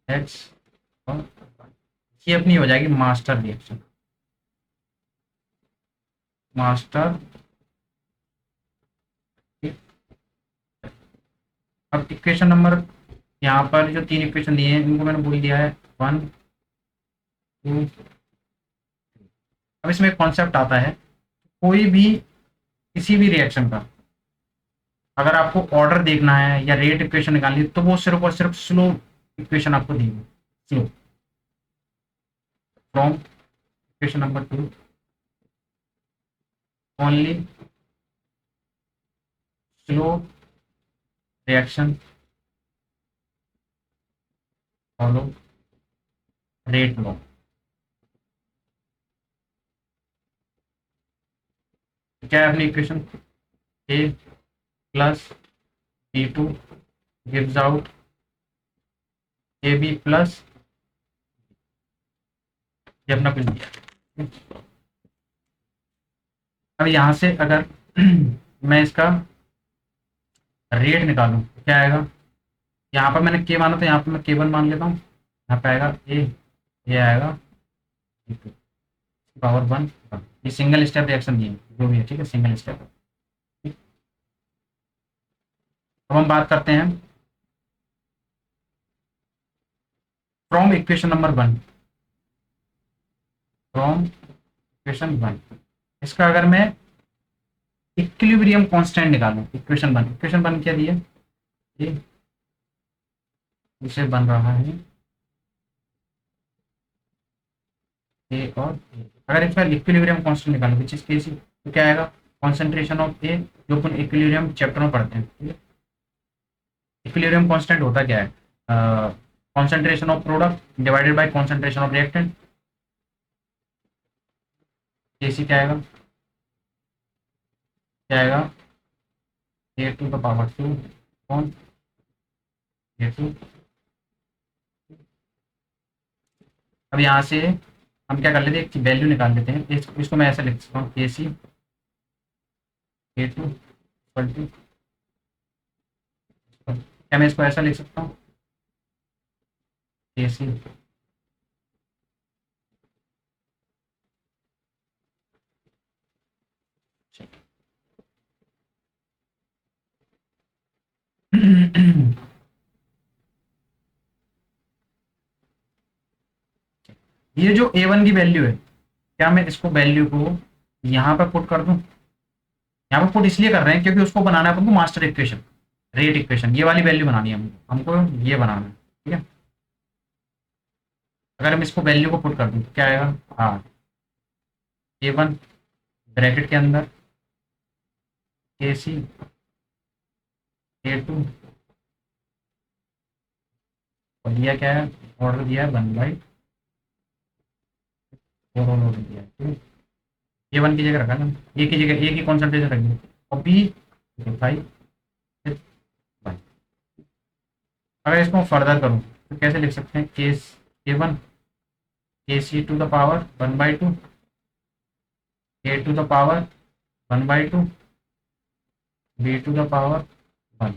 एक्स और ये अपनी हो जाएगी मास्टर रिएक्शन, मास्टर। अब इक्वेशन नंबर, यहाँ पर जो तीन इक्वेशन दिए हैं इनको मैंने बोल दिया है 1 2। अब इसमें एक कॉन्सेप्ट आता है, कोई भी किसी भी रिएक्शन का अगर आपको ऑर्डर देखना है या रेट इक्वेशन निकालनी है तो वो सिर्फ और सिर्फ स्लो इक्वेशन आपको दी है, slow from equation number 2 only slow reaction follow rate law. क्या है अपनी equation, A plus B two gives out A B plus, ये अपना कुछ दिया। अब यहाँ से अगर मैं इसका रेट निकालूं तो क्या आएगा, यहाँ पर मैंने के माना तो यहाँ पर मैं के वन मान लेता हूँ, यहाँ पे आएगा ए, ये आएगा पावर वन। ये सिंगल स्टेप रिएक्शन नहीं है जो भी है, ठीक है, सिंगल स्टेप। अब हम बात करते हैं from equation number 1, from equation 1 इसका अगर मैं इक्विलिब्रियम कांस्टेंट निकालूं, इक्वेशन 1 क्या दिया, ये इसे बन रहा है ए और ए। अगर इसका इक्विलिब्रियम कांस्टेंट निकालूं विच इज केसी तो क्या आएगा, कॉन्सेंट्रेशन ऑफ ए, जो अपन इक्विलिब्रियम चैप्टर में पढ़ते हैं। इक्विलिब्रियम कांस्टेंट होता क्या है, concentration of product divided by concentration of reactant. KC क्या आएगा, क्या आएगा A to the power 2 on A two. अब यहाँ से हम क्या कर लेते हैं, एक वैल्यू निकाल लेते हैं, इसको मैं ऐसे लिख सकता हूँ ए सी ए टू इक्वल टू, क्या मैं इसको ऐसा लिख सकता हूँ ए सी ये जो ए वन की वैल्यू है, क्या मैं इसको वैल्यू को यहाँ पर पुट कर दूं, यहाँ पर पुट इसलिए कर रहे हैं क्योंकि उसको बनाना है हमको मास्टर इक्वेशन, रेट इक्वेशन, ये वाली वैल्यू बनानी है हमको हमको ये बनाना है, ठीक है। अगर हम इसको वैल्यू को पुट कर दूं तो क्या आएगा, हाँ ए वन ब्रैकेट के अंदर ए सी ए टू, और दिया क्या है, ऑर्डर दिया है 1/4 ऑर्डर दिया है, ठीक है। ए वन की जगह रखा ना, ए की जगह ए की कॉन्सेंट्रेशन रख दी और बी 5। अगर इसको फर्दर करूँ तो कैसे लिख सकते हैं, case A one A C to the power 1/2 A to the power 1/2 B to the power 1।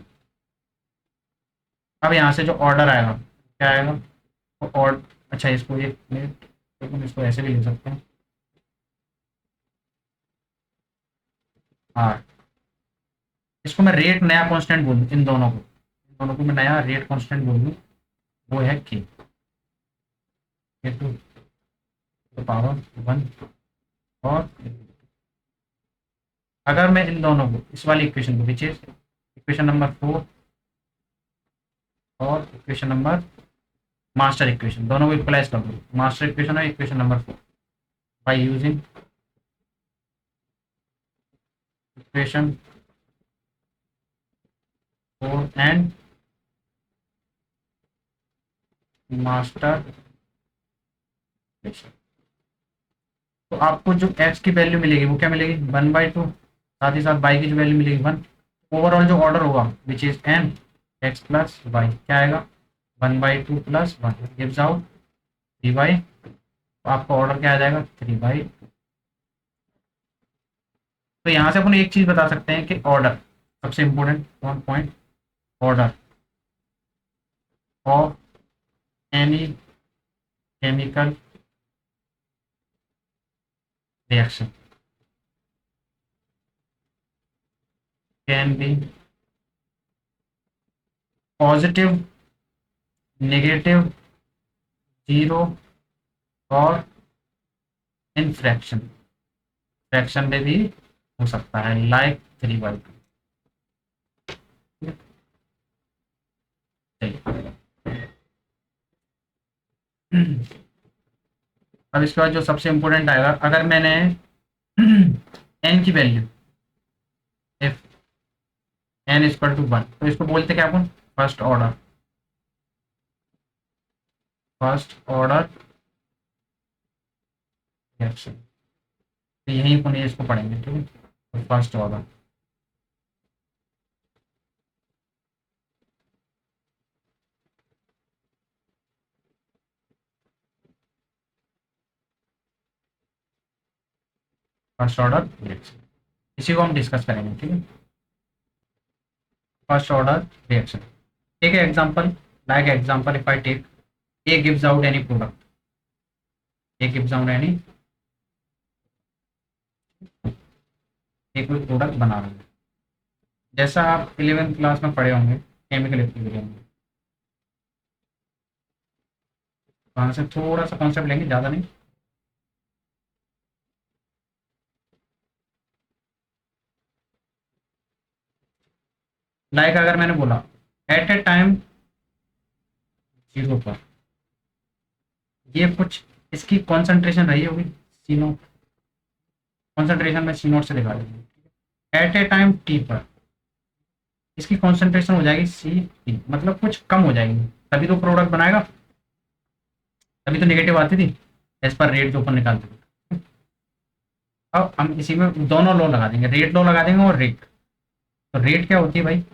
अब यहाँ से जो ऑर्डर आएगा क्या आएगा, तो और अच्छा इसको एक मिनट, लेकिन इसको ऐसे भी लिख सकते हैं आर, इसको मैं रेट नया कांस्टेंट बोल दूँ, इन दोनों को मैं नया रेट कांस्टेंट बोल दूँ, वो है के टू द पावर 1। और अगर मैं इन दोनों को, इस वाली इक्वेशन को विच इज इक्वेशन नंबर 4 और इक्वेशन नंबर मास्टर इक्वेशन, दोनों को इक्वलाइज कर दूँ, मास्टर इक्वेशन और equation number 4 by using equation 4 and master equation, तो आपको जो x की वैल्यू मिलेगी वो क्या मिलेगी 1/2, साथ ही साथ y की जो वैल्यू मिलेगी 1। ओवरऑल जो ऑर्डर होगा which is n x plus Y, क्या आएगा 1/2 प्लस 1 गिव्स आउट dy तो आपका ऑर्डर क्या आ जाएगा 3 बाई। तो यहाँ से अपन एक चीज बता सकते हैं कि ऑर्डर सबसे important one point, order of any chemical reaction can be positive, negative, zero और इन फ्रैक्शन, फ्रैक्शन में भी हो सकता है लाइक 3/2। अब इसके बाद जो सबसे इंपॉर्टेंट आएगा, अगर मैंने एन की value if N equal to 1, तो इसको बोलते क्या अपन, first order, first order reaction. तो यहीं अपन इसको पढ़ेंगे, ठीक है। तो first order, first order reaction, इसी को हम डिस्कस करेंगे, ठीक है। फर्स्ट ऑर्डर रिएक्शन, ठीक है। Example, like example if I take A gives out any product, A gives out any, एक कोई प्रोडक्ट बना रहे हैं, जैसा आप 11th क्लास में पढ़े होंगे केमिकल इक्विलिब्रियम में। वहाँ से थोड़ा सा कॉन्सेप्ट लेंगे, ज़्यादा नहीं। लाइक अगर मैंने बोला एट ए टाइम जीरो पर, ये कुछ इसकी कॉन्सेंट्रेशन रही होगी सी नोट, कॉन्सेंट्रेशन में सी नोट से दिखा देंगे। एट ए टाइम टी पर इसकी कॉन्सेंट्रेशन हो जाएगी सी टी, मतलब कुछ कम हो जाएगी, तभी तो प्रोडक्ट बनाएगा, तभी तो नेगेटिव आती थी एज पर रेट जो अपन निकालते थे। अब हम इसी में दोनों लॉ लगा देंगे, रेट लॉ लगा देंगे और रेट। तो रेट क्या होती है भाई,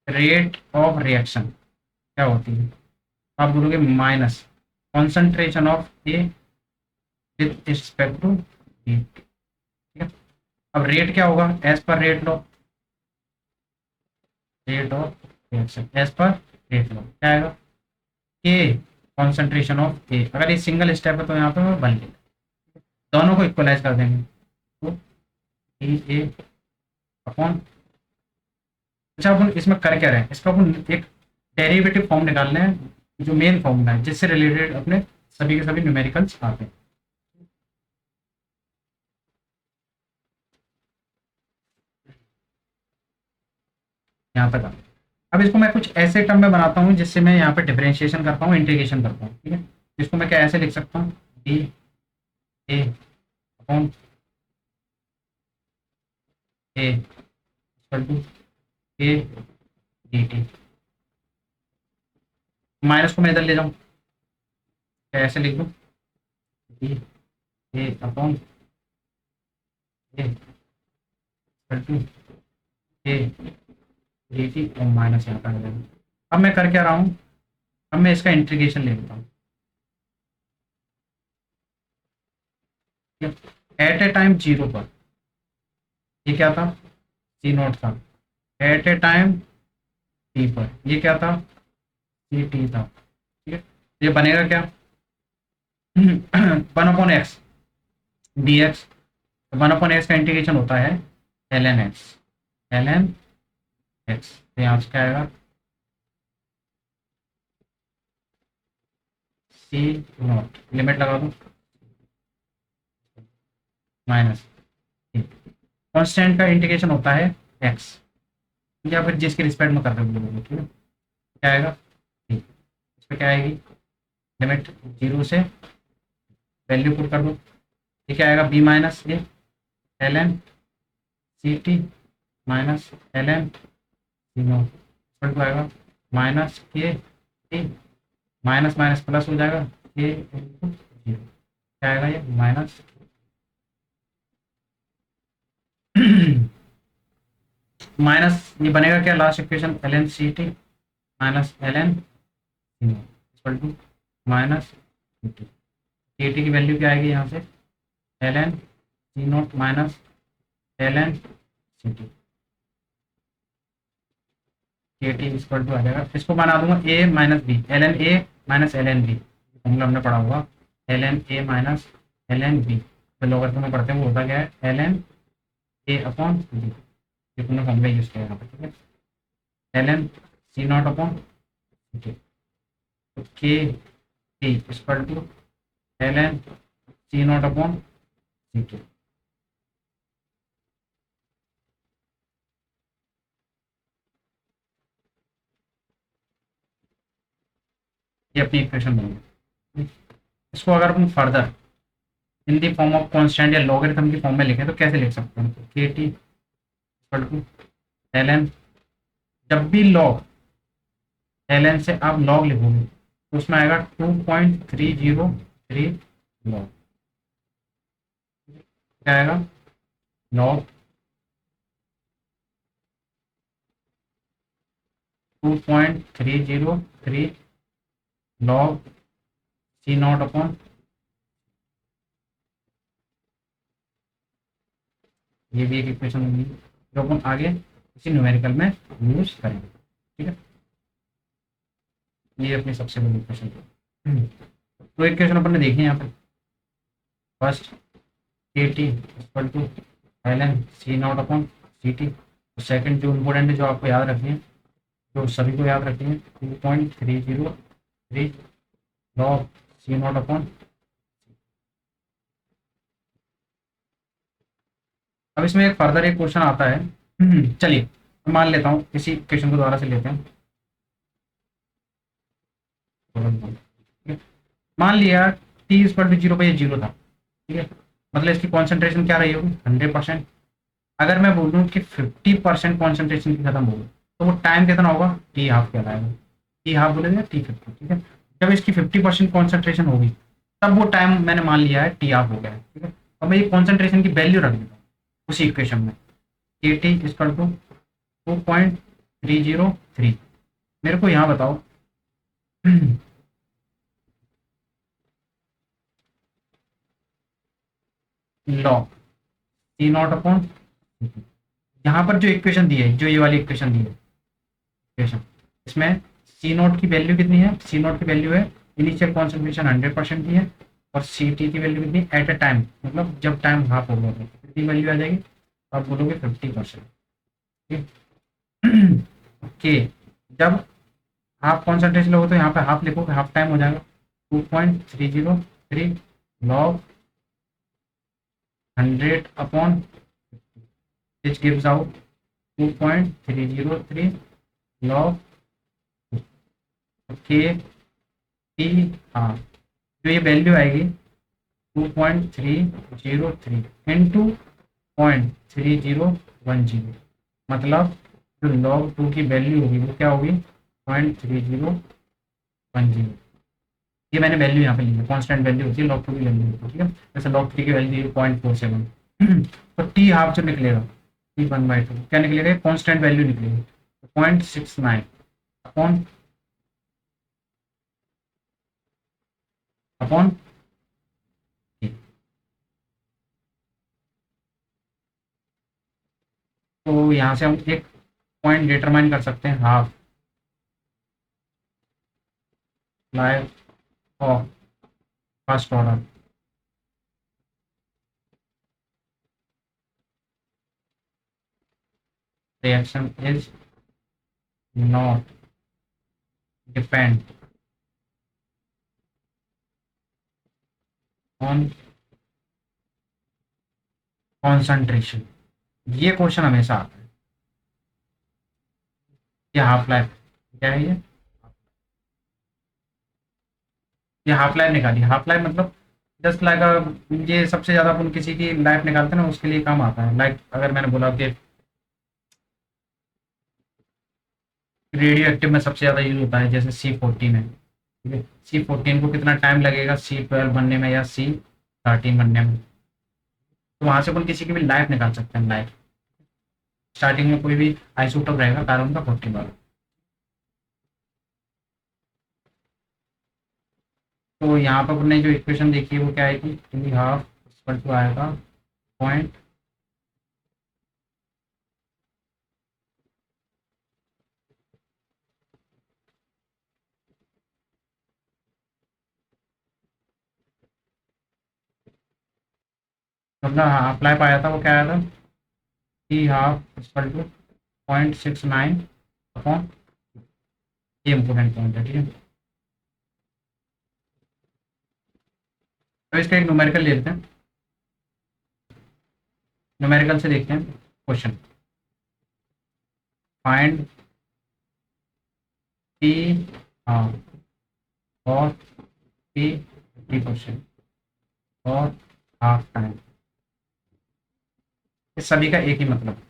रेट ऑफ रिएक्शन क्या होती है, आप बोलोगे minus concentration of A with respect to B, ठीक है। अब रेट क्या होगा as per rate law, rate of reaction as per rate law क्या आएगा, के कॉन्सेंट्रेशन ऑफ ए, अगर ये सिंगल स्टेप है तो यहाँ पे मैं बन लिया, दोनों को इक्वलाइज कर देंगे, तो ए अपॉन, अच्छा अपन इसमें कर क्या रहे हैं, इसका अपन एक डेरिवेटिव फॉर्म निकालना है, जो मेन फॉर्मूला है जिससे रिलेटेड अपने सभी के सभी न्यूमेरिकल्स आते हैं। यहाँ तक आते हैं। अब इसको मैं कुछ ऐसे टर्म में बनाता हूँ जिससे मैं यहाँ पे डिफरेंशिएशन कर पाऊँ, इंटीग्रेशन कर पाऊँ, ठीक है। इसको मैं क्या ऐसे लिख सकता हूँ, D A upon A equal to A D T, minus को मैं इधर ले जाऊँ, क्या ऐसे लिख दूँ, D A upon A equal to A D T और माइनस यहाँ पर आ जाएगा। अब मैं कर क्या रहा हूँ, अब मैं इसका इंटीग्रेशन ले लेता हूँ, एट ए टाइम जीरो पर ये क्या था, सी नोट था, एट ए टाइम टी पर ये क्या था, सी टी था, ठीक है। ये बनेगा क्या 1/x डी एक्स, 1/x का इंटीग्रेशन होता है L N X, L N X, तो यहाँ से क्या आएगा सी नोट, लिमिट लगा दो माइनस, कॉन्स्टेंट का इंटीग्रेशन होता है एक्स, या फिर जिसके रिस्पेक्ट में कर रहे हो, ठीक है। क्या आएगा ठीक, इस पर क्या आएगी लिमिट जीरो से वैल्यू पुट कर दो, ये क्या आएगा B minus A L N C T minus L N C naught equal to आएगा minus K T, minus minus plus हो जाएगा के इंटू जीरो, क्या आएगा ये माइनस माइनस ये बनेगा क्या last equation L N C T minus L N C naught equal to minus K T की वैल्यू क्या आएगी यहाँ से, L N C naught minus L N C T, K T equal to आ जाएगा, इसको बना दूंगा A minus B, L N A minus L N B, formula हमने पढ़ा हुआ, L N A minus L N B, तो logarithm में पढ़ते हैं वो होता क्या है, L N A upon B, ये तुमने फॉर्मूला यूज किया यहाँ पे, ठीक है, L N C naught upon T, तो K T equal to L N C naught upon C T. ये अपनी इक्वेशन बनेगी। इसको अगर अपन further in the form of constant या लॉगरिथम की फॉर्म में लिखें तो कैसे लिख सकते हैं, K T equal to L N, जब भी लॉग एल एन से आप लॉग लिखोगे तो उसमें आएगा 2.303 लॉग, क्या आएगा, log 2.303 log C naught upon, ये भी एक इक्वेशन होगी जो अपन आगे इसी न्यूमेरिकल में यूज करेंगे, ठीक है, ये अपनी सबसे बड़ी इक्वेशन है। तो इक्वेशन अपन ने देखी है यहाँ पे, first K T equal to L N C naught upon C T, second जो इम्पोर्टेंट है जो आपको याद रखनी है, जो सभी को याद रखनी है, 2.303 लॉग सी नॉट अपॉन, अब इसमें एक फर्दर एक क्वेश्चन आता है, चलिए मान लेता हूँ इसी क्वेश्चन को दोबारा से लेते हैं, ठीक है? मान लिया टी इज पर 0 पे ये 0 था, ठीक है, मतलब इसकी कॉन्सेंट्रेशन क्या रही होगी 100%, अगर मैं बोल दूँ कि 50% कॉन्सेंट्रेशन की खत्म होगी तो वो टाइम कितना होगा, टी हाफ कहलाएगा, टी हाफ बोलेंगे टी 50, ठीक है, जब इसकी 50% कॉन्सेंट्रेशन होगी तब वो टाइम मैंने मान लिया है टी हाफ हो गया है, ठीक है, अब मैं ये कॉन्सेंट्रेशन की वैल्यू रख देता हूँ उसी इक्वेशन में, के टी इक्वल टू 2.303, मेरे को यहाँ बताओ लॉग सी नॉट अपॉन, यहाँ पर जो इक्वेशन दी है, जो ये वाली इक्वेशन दी है इक्वेशन, इसमें सी नोट की वैल्यू कितनी है, सी नोट की वैल्यू है इनिशियल कॉन्सेंट्रेशन 100% की है, और सी टी की वैल्यू कितनी एट अ टाइम, मतलब जब टाइम हाफ हो गया तो कितनी वैल्यू आ जाएगी, आप बोलोगे 50%, ओके, जब हाफ कॉन्सेंट्रेशन हो तो यहाँ पे हाफ लिखोगे, हाफ टाइम हो जाएगा, 2.303 लॉग 100 अपॉन, विच गिव्स आउट 2.303 लॉग के टी, हाँ, जो ये वैल्यू आएगी 2.303 इंटू 0.3010, मतलब जो लॉग 2 की वैल्यू होगी वो क्या होगी 0.3010, ये मैंने वैल्यू यहाँ पे ली है, कॉन्स्टेंट वैल्यू होती है लॉग 2 की वैल्यू होती है, ठीक है, जैसे लॉग 3 की वैल्यू 0.47, तो टी हाफ जो निकलेगा टी 1/2 क्या निकलेगा, कॉन्स्टेंट वैल्यू निकलेगी 0.69 अपॉन अपॉन, तो यहाँ से हम एक पॉइंट डिटरमाइन कर सकते हैं, half life of first order, reaction is not depend on concentration, ये क्वेश्चन हमेशा आता है, ये हाफ लाइफ क्या है, ये हाफ लाइफ निकाली, हाफ लाइफ मतलब जस्ट लाइक ये सबसे ज्यादा अपन किसी की लाइफ निकालते हैं ना उसके लिए काम आता है, लाइक अगर मैंने बोला कि रेडियो एक्टिव में सबसे ज्यादा यूज होता है जैसे C14 है, ठीक है, C14 को कितना टाइम लगेगा C12 बनने में या C13 बनने में, तो वहां से अपन किसी की भी लाइफ निकाल सकते हैं, लाइफ स्टार्टिंग में कोई भी आइसोटोप रहेगा कार्बन का 14 वाला, तो यहाँ पर हमने जो इक्वेशन देखी है वो क्या आएगी, 3 हाफ इक्वल टू आएगा पॉइंट, मतलब हाँ अप्लाई पाया था वो क्या आया था, 3 हाफ इक्वल टू 0.69 अपॉन, ये इम्पोर्टेंट पॉइंट है, ठीक है। तो इसका एक न्यूमेरिकल ले लेते हैं, न्यूमेरिकल से देखते हैं क्वेश्चन। फाइंड टी हाफ और टी 50% और हाफ टाइम, इस सभी का एक ही मतलब,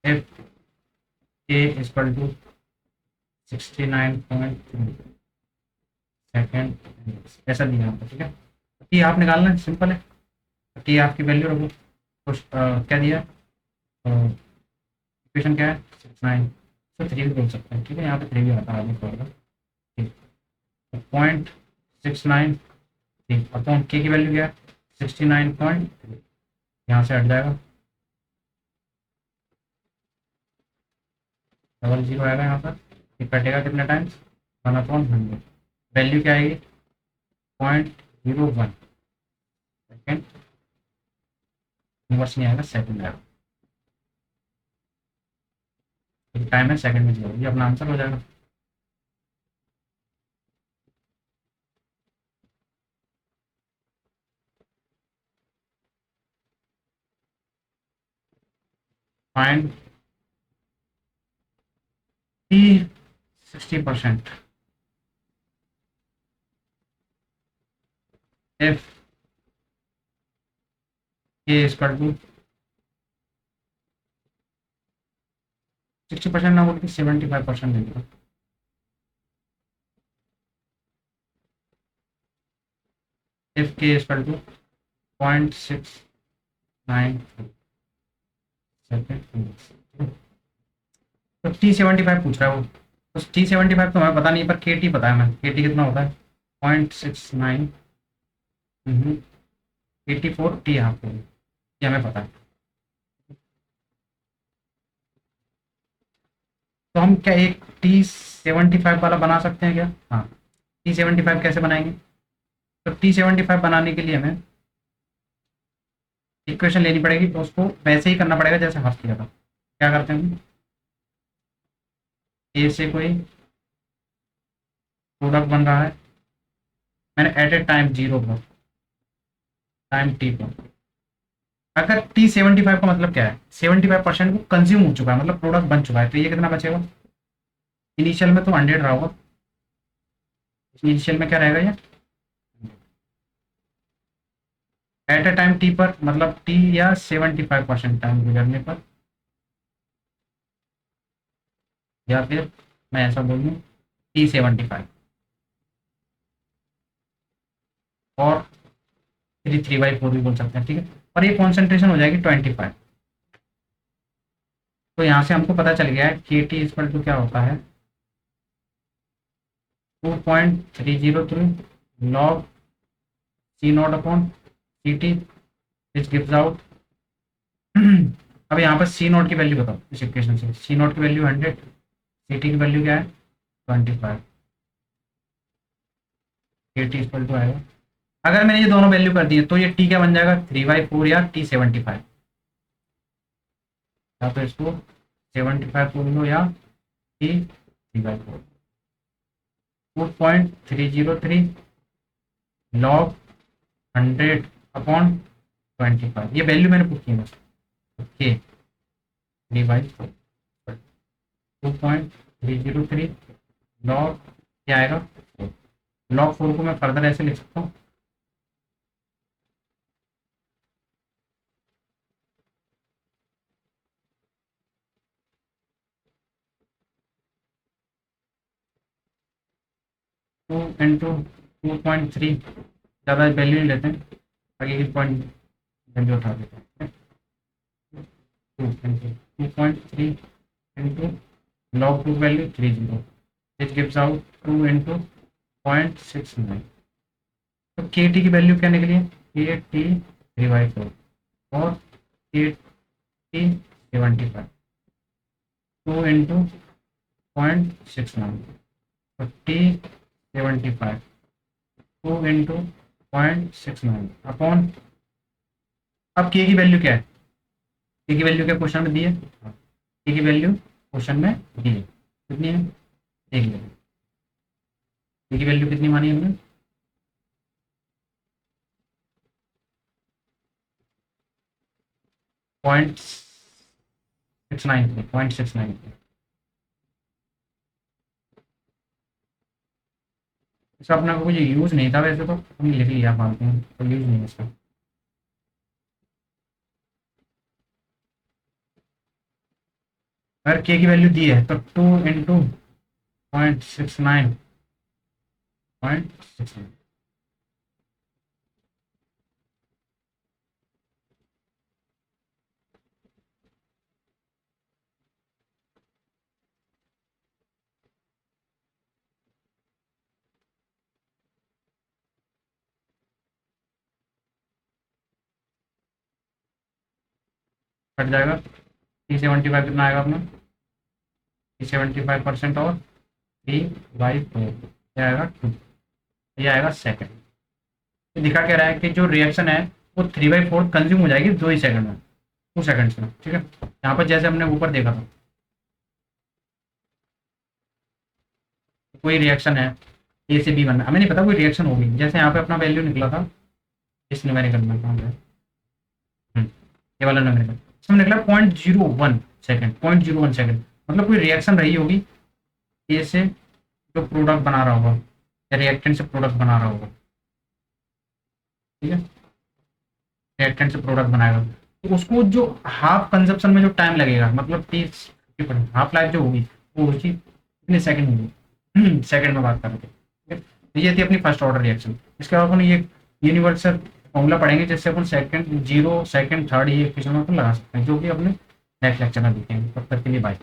F A equal to 69.3 second, ऐसा दिया यहाँ पर, ठीक है। टी हाफ निकालना है, सिंपल है। टी हाफ की वैल्यू रखो, कुछ क्या दिया, इक्वेशन क्या है 69, तो 3 भी बोल सकते हैं, ठीक है, यहाँ पे 3 भी आता है आगे पड़ेगा, ठीक। 0.69 ठीक अपॉन के की वैल्यू क्या है 69.3, यहाँ से हट जाएगा, डबल जीरो आएगा यहाँ पर, ये कटेगा कितने टाइम्स 1/100, वैल्यू क्या आएगी 0.01 सेकेंड, इनवर्स नहीं आएगा सेकंड आएगा, टाइम है सेकंड में जीरो, ये अपना आंसर हो जाएगा। Find T 60% F A equal to 60% ना बोल के 75% ले लो, F K equal to 0.69 second, तो T75 पूछ रहा है वो, तो T75 तो हमें पता नहीं, पर के टी पता है हमें, के टी कितना होता है 0.69, 84 टी हाफ, ये हमें पता है। तो हम क्या एक T75 वाला बना सकते हैं क्या, हाँ। T75 कैसे बनाएंगे, तो T75 बनाने के लिए हमें इक्वेशन लेनी पड़ेगी, तो उसको वैसे ही करना पड़ेगा जैसे हाफ किया था। क्या करते हैं, ए से कोई प्रोडक्ट बन रहा है, मैंने एट ए टाइम जीरो पर, टाइम टी पर, अगर T75 का मतलब क्या है 75% वो कंज्यूम हो चुका है, मतलब प्रोडक्ट बन चुका है, तो ये कितना बचेगा, इनिशियल में तो 100 रहा होगा, इनिशियल में क्या रहेगा ये एट ए टाइम टी पर, मतलब टी या 75% टाइम गुजरने पर, या फिर मैं ऐसा बोल दूँ T75 और 3/4 भी बोल सकते हैं, ठीक है, और ये कॉन्सेंट्रेशन हो जाएगी 25। तो यहाँ से हमको पता चल गया है के टी इक्वल टू क्या होता है 2.303 log C naught upon C T, which gives out अब यहाँ पर सी नॉट की वैल्यू बताओ इस इक्वेशन से, सी नॉट की वैल्यू 100, सी टी की वैल्यू क्या है 25, के टी इक्वल टू आएगा, अगर मैंने ये दोनों वैल्यू कर दिए तो ये टी क्या बन जाएगा 3/4 या T75, या तो इसको 75 बोल लो या T3/4, 2.303 लॉग 100 अपॉन 25, ये वैल्यू मैंने पुट की है, के 3/4, 2.303 लॉग क्या आएगा, लॉग 4 को मैं फर्दर ऐसे लिख सकता हूँ, 2 × 2.3, ज़्यादा वैल्यू नहीं लेते हैं, आगे की पॉइंट वैल्यू उठा देते हैं, 2.3 into log 2 value 30, which gives out 2 into 0.69। तो के टी की वैल्यू क्या निकली है, के टी 3/4 और के टी 75, 2 इंटू 0.69, तो टी 75, 2 इंटू 0.69 अपॉन, अब के की वैल्यू क्या है, के की वैल्यू क्या क्वेश्चन में दी है, के की वैल्यू क्वेश्चन में दी है, कितनी है, देख लीजिए के की वैल्यू कितनी मानी हमने, 0.693, इसका अपना कोई यूज़ नहीं था वैसे, तो हमने लिख लिया फालतू में, कोई यूज़ नहीं है इसका। अगर के की वैल्यू दी है तो 2 इंटू 0.69, कट जाएगा, T75 कितना आएगा अपना, T75% और 3/4 क्या आएगा 2, ये आएगा सेकंड। तो दिखा क्या रहा है कि जो रिएक्शन है वो 3/4 कंज्यूम हो जाएगी 2 ही सेकंड में, 2 सेकंड्स में, ठीक है। यहाँ पर जैसे हमने ऊपर देखा था, कोई रिएक्शन है ए से बी बनना, हमें नहीं पता कोई रिएक्शन होगी, जैसे यहाँ पे अपना वैल्यू निकला था, इस न्यूमेरिकल में कहाँ पे, ये वाला न्यूमेरिकल, इसमें निकला 0.01 सेकंड, 0.01 सेकंड, मतलब कोई रिएक्शन रही होगी ए से जो प्रोडक्ट बना रहा होगा या रिएक्टेंट से प्रोडक्ट बना रहा होगा, ठीक है, रिएक्टेंट से प्रोडक्ट बनाएगा, तो उसको जो हाफ कंजप्शन में जो टाइम लगेगा, मतलब 30, हाफ लाइफ जो होगी वो होगी कितने सेकंड होगी, सेकंड में बात कर रहे थे, ठीक है। तो ये थी अपनी फर्स्ट ऑर्डर रिएक्शन। इसके बाद अपन ये यूनिवर्सल फॉर्मूला पढ़ेंगे जिससे अपन सेकंड, जीरो, सेकंड, थर्ड, ये इक्वेशन में अपन लगा सकते हैं, जो कि अपने नेक्स्ट लेक्चर में देखेंगे। तब तक के लिए बाय।